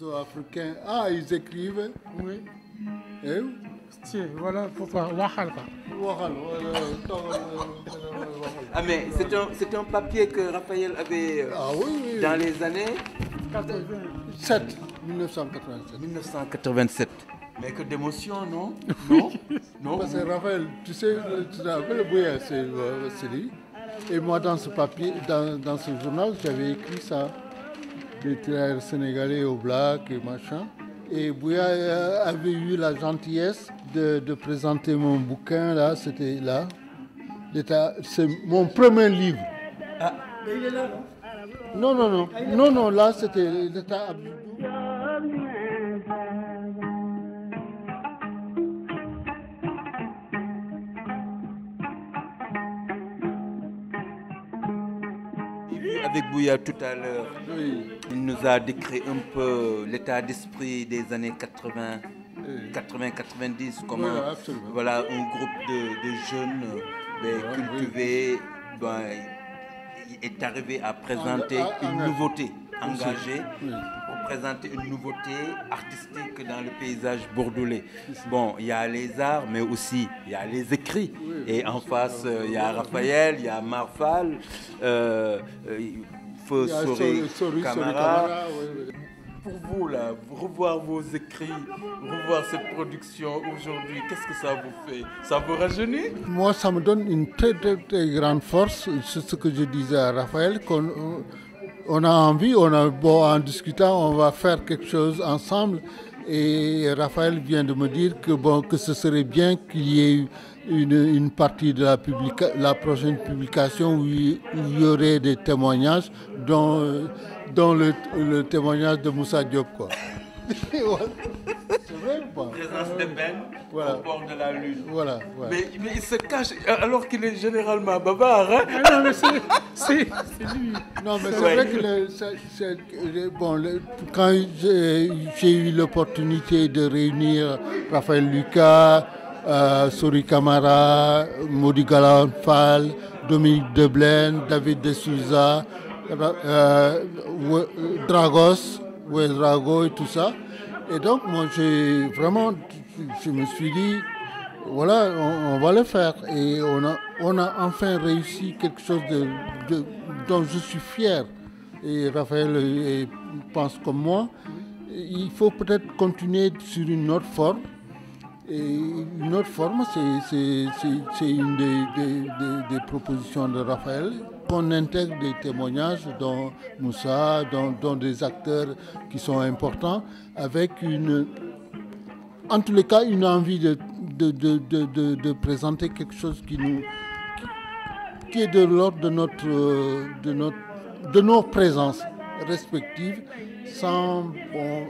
morceaux africains. Ah, ils écrivent. Oui. Eh? Si, voilà pourquoi. Wahalka. Ah mais c'est un papier que Raphaël avait Ah oui. dans les années 1987. 1987. Mais que d'émotion, non? Non. Parce que Raphaël, tu sais, tu te rappelles, Bouya, c'est lui. Et moi, dans ce papier, dans ce journal, j'avais écrit ça. Des tirailleurs sénégalais au black et machin. Et Bouya avait eu la gentillesse de présenter mon bouquin, là, c'était là. C'est mon premier livre. Ah. Mais il est là, non? Non, là, c'était l'État Abdou. Avec Bouya tout à l'heure, Oui. il nous a décrit un peu l'état d'esprit des années 80, 80-90, comment voilà, un groupe de jeunes cultivés est arrivé à présenter une nouveauté engagée, pour présenter une nouveauté artistique dans le paysage bordelais. Bon, il y a les arts, mais aussi il y a les écrits. Et en face, il y a Raphaël, il y a Marfal, Feu Sori Camara. Pour vous, là, revoir vos écrits, revoir cette production aujourd'hui, qu'est-ce que ça vous fait? Ça vous rajeunit? Moi, ça me donne une très, très, très grande force. C'est ce que je disais à Raphaël, on a envie, en discutant, on va faire quelque chose ensemble. Et Raphaël vient de me dire que ce serait bien qu'il y ait une partie de la prochaine publication où il y aurait des témoignages, dont le témoignage de Moussa Diop, quoi. C'est vrai ou pas? Présence de Ben au bord de la lune. Voilà. Mais il se cache alors qu'il est généralement bavard. Hein? Non, mais c'est lui. Non, mais c'est vrai que quand j'ai eu l'opportunité de réunir Raphaël Lucas, Sori Camara, Modi Galanfal, Dominique Deblaine, David De Souza, Dragos, Ouedrago et tout ça. Et donc, moi, je me suis dit, voilà, on va le faire. Et on a enfin réussi quelque chose dont je suis fier. Et Raphaël pense comme moi. Il faut peut-être continuer sur une autre forme. Et une autre forme, c'est une des propositions de Raphaël, qu'on intègre des témoignages dont Moussa, dont des acteurs qui sont importants, avec en tous les cas, une envie de présenter quelque chose qui est de l'ordre de nos présences respectives,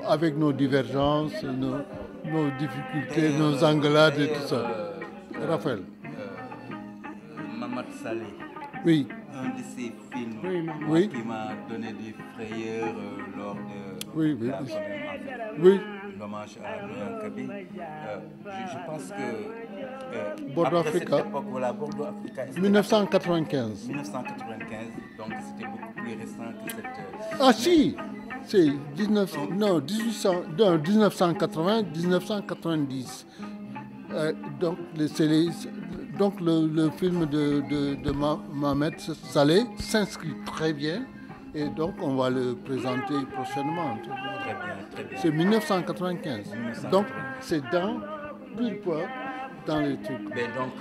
avec nos divergences, nos difficultés, nos engueulades et tout ça. Raphaël. Mamad Saleh. Oui. Un de ces films qui m'a donné des frayeurs lors de l'hommage à Noyan Kabi. Je pense que Bordeaux après Africa. cette époque, voilà, Bordeaux Africa. 1995. 1995, donc c'était beaucoup plus récent que cette... Ah si, c'est 1980-1990. Donc le film de Mohamed Saleh s'inscrit très bien et donc on va le présenter prochainement. Très bien. C'est 1995. Donc c'est pile poil dans les trucs. Mais donc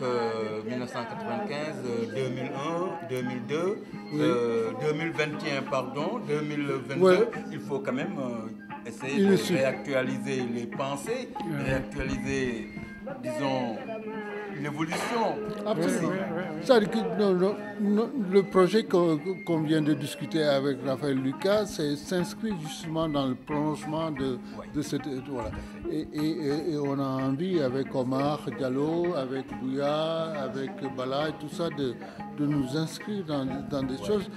1995, 2001, 2002, 2021, pardon, 2022, il faut quand même essayer de réactualiser les pensées, réactualiser, disons, l'évolution. Absolument. C'est-à-dire que le projet qu'on vient de discuter avec Raphaël Lucas s'inscrit justement dans le prolongement de cette... Voilà. Et on a envie, avec Omar Diallo, avec Bouya, avec Bala et tout ça, de nous inscrire dans des choses.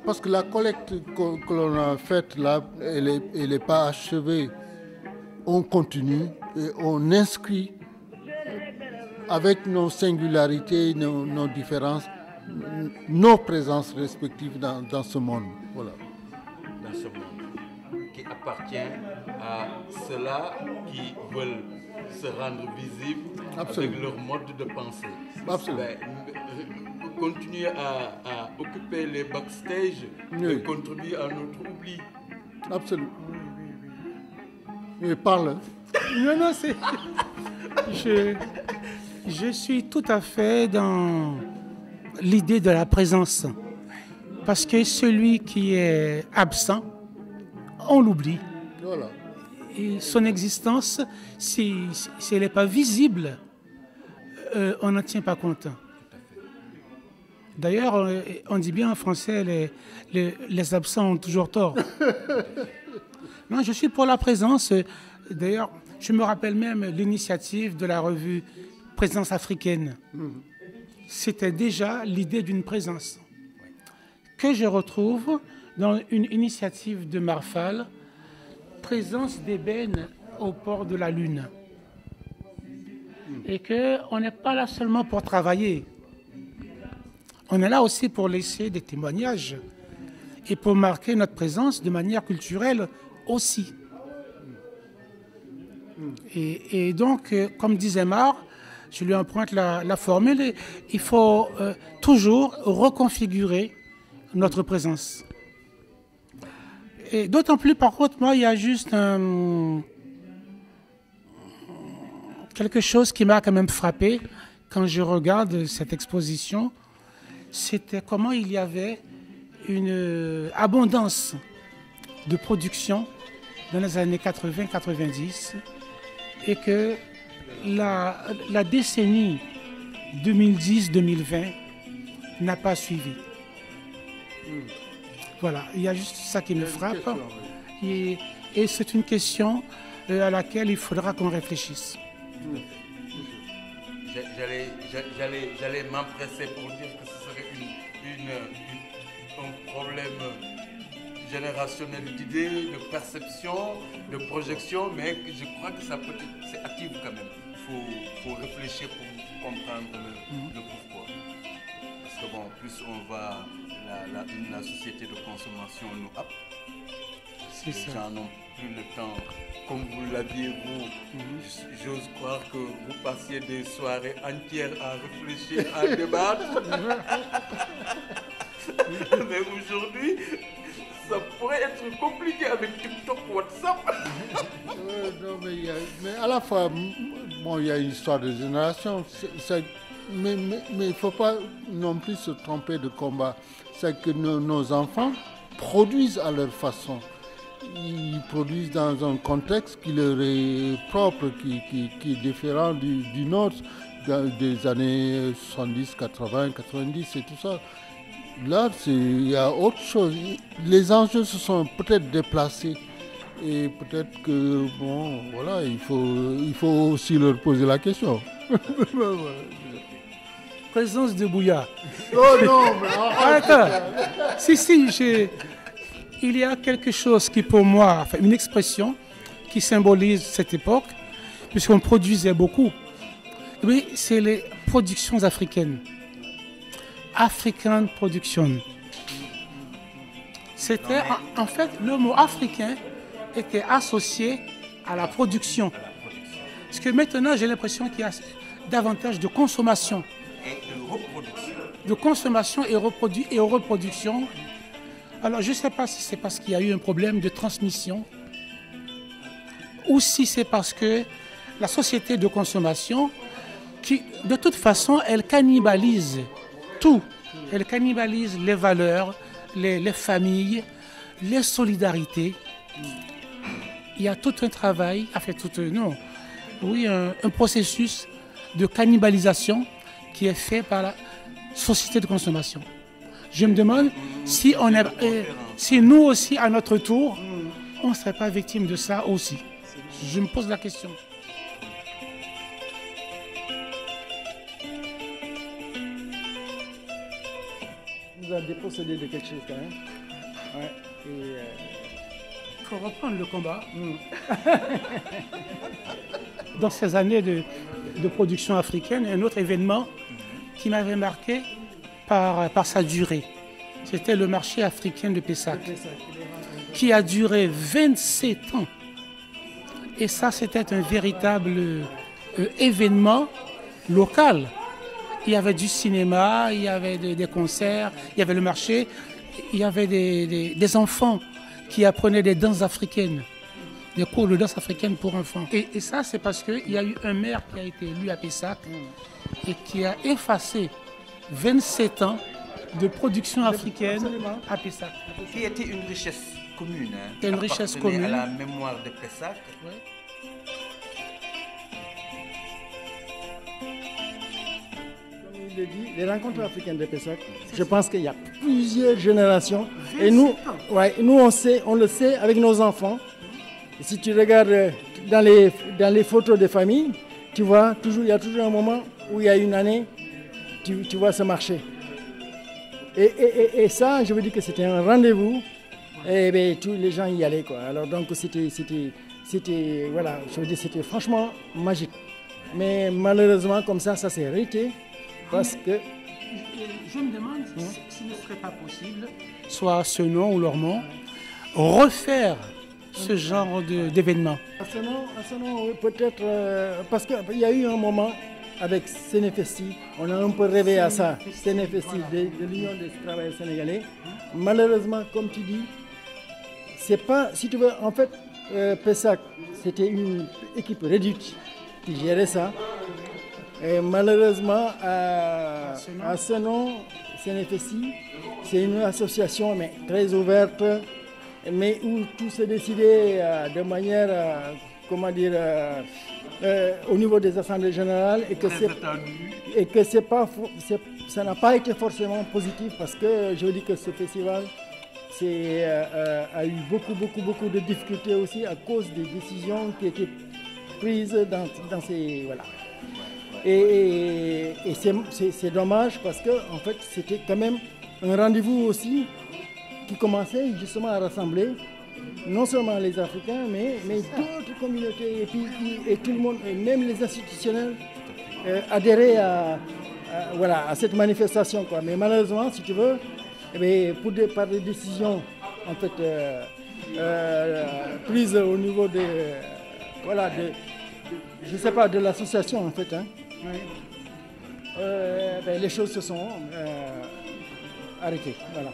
Parce que la collecte que l'on a faite là, elle n'est pas achevée. On continue et on inscrit avec nos singularités, nos différences, nos présences respectives dans ce monde. Voilà. Dans ce monde qui appartient à ceux-là qui veulent se rendre visibles avec leur mode de pensée. Ben, continuer à occuper les backstage et contribuer à notre oubli. Absolument. Mais parle. Non, c'est... Je suis tout à fait dans l'idée de la présence. Parce que celui qui est absent, on l'oublie. Voilà. Et son existence, si elle n'est pas visible, on n'en tient pas compte. D'ailleurs, on dit bien en français, les absents ont toujours tort. Non, je suis pour la présence. D'ailleurs, je me rappelle même l'initiative de la revue Présence africaine. C'était déjà l'idée d'une présence que je retrouve dans une initiative de Marfal, présence d'ébène au port de la Lune. Et qu'on n'est pas là seulement pour travailler. On est là aussi pour laisser des témoignages et pour marquer notre présence de manière culturelle aussi. Et donc, comme disait Mar, je lui emprunte la formule, il faut toujours reconfigurer notre présence. Et d'autant plus, par contre, moi, il y a juste quelque chose qui m'a quand même frappé quand je regarde cette exposition, c'était comment il y avait une abondance de production dans les années 80-90 et que la décennie 2010-2020 n'a pas suivi. Voilà, il y a juste ça qui me frappe. Et c'est une question à laquelle il faudra qu'on réfléchisse. J'allais m'empresser pour dire que ce serait un problème générationnel d'idées, de perception, de projection, mais je crois que ça peut être, c'est actif quand même. Il faut réfléchir pour comprendre le pourquoi. Parce que bon, plus on va, la société de consommation nous happe. Les gens n'ont plus le temps. Comme vous l'aviez, j'ose croire que vous passiez des soirées entières à réfléchir, à débattre. Mais aujourd'hui, ça pourrait être compliqué avec TikTok, WhatsApp. Non, mais à la fois, bon, il y a une histoire de génération. Mais il ne faut pas non plus se tromper de combat. C'est que nos enfants produisent à leur façon. Ils produisent dans un contexte qui leur est propre, qui est différent du nôtre, des années 70, 80, 90 et tout ça. Là, il y a autre chose. Les enjeux se sont peut-être déplacés. Et peut-être que, bon, voilà, il faut aussi leur poser la question. Présence de Bouya. Oh non, mais attends. Il y a quelque chose qui, pour moi, enfin, une expression qui symbolise cette époque, puisqu'on produisait beaucoup. Oui, c'est les productions africaines. African production. C'était, en fait, le mot africain était associé à la production. Parce que maintenant, j'ai l'impression qu'il y a davantage de consommation. Et de reproduction. De consommation et reproduction. Alors, je ne sais pas si c'est parce qu'il y a eu un problème de transmission ou si c'est parce que la société de consommation, qui, de toute façon, elle cannibalise tout. Elle cannibalise les valeurs, les familles, les solidarités. Il y a tout un travail, un processus de cannibalisation qui est fait par la société de consommation. Je me demande si nous aussi, à notre tour, on ne serait pas victime de ça aussi. Je me pose la question. Vous avez dépossédé de quelque chose quand même. Ouais. Il faut reprendre le combat. Dans ces années de production africaine, un autre événement qui m'avait marqué par sa durée, c'était le marché africain de Pessac. qui a duré 27 ans. Et ça, c'était un véritable événement local. Il y avait du cinéma, il y avait des concerts, il y avait le marché, il y avait des enfants qui apprenaient des danses africaines, des cours de danse africaine pour enfants. Et ça, c'est parce qu'il y a eu un maire qui a été élu à Pessac et qui a effacé 27 ans de production africaine à Pessac. Qui était une richesse commune. C'est une richesse commune. À la mémoire de Pessac. Ouais. Comme il le dit, les rencontres africaines de Pessac, je pense qu'il y a plusieurs générations. Et nous, nous on le sait avec nos enfants. Et si tu regardes dans les photos de famille, tu vois, il y a toujours un moment où il y a une année, tu vois ce marché. Et ça, je veux dire que c'était un rendez-vous. Et bien, tous les gens y allaient, quoi. Alors donc c'était voilà, je veux dire, c'était franchement magique. Mais malheureusement, comme ça s'est arrêté parce que. Je me demande s'il ne serait pas possible, soit ce nom ou leur nom, refaire ce genre d'événement. À ce nom, oui, peut-être parce qu'il y a eu un moment avec Sénéfesti, on a un peu rêvé à ça, Sénéfesti de l'Union des travailleurs sénégalais. Malheureusement, comme tu dis, c'est pas, si tu veux, en fait, Pessac, c'était une équipe réduite qui gérait ça. Et malheureusement, à ce nom, Sénéfesti, c'est une association mais très ouverte, mais où tout se décidait de manière, comment dire, au niveau des assemblées générales et que ça n'a pas été forcément positif parce que je veux dire que ce festival a eu beaucoup de difficultés aussi à cause des décisions qui étaient prises dans ces... Voilà. Et c'est dommage parce que en fait, c'était quand même un rendez-vous aussi qui commençait justement à rassembler non seulement les Africains, mais d'autres communautés et tout le monde, et même les institutionnels, adhéraient à cette manifestation, quoi. Mais malheureusement, si tu veux, par des décisions en fait, prises au niveau je sais pas, de l'association en fait, hein, les choses se sont arrêtées. Voilà.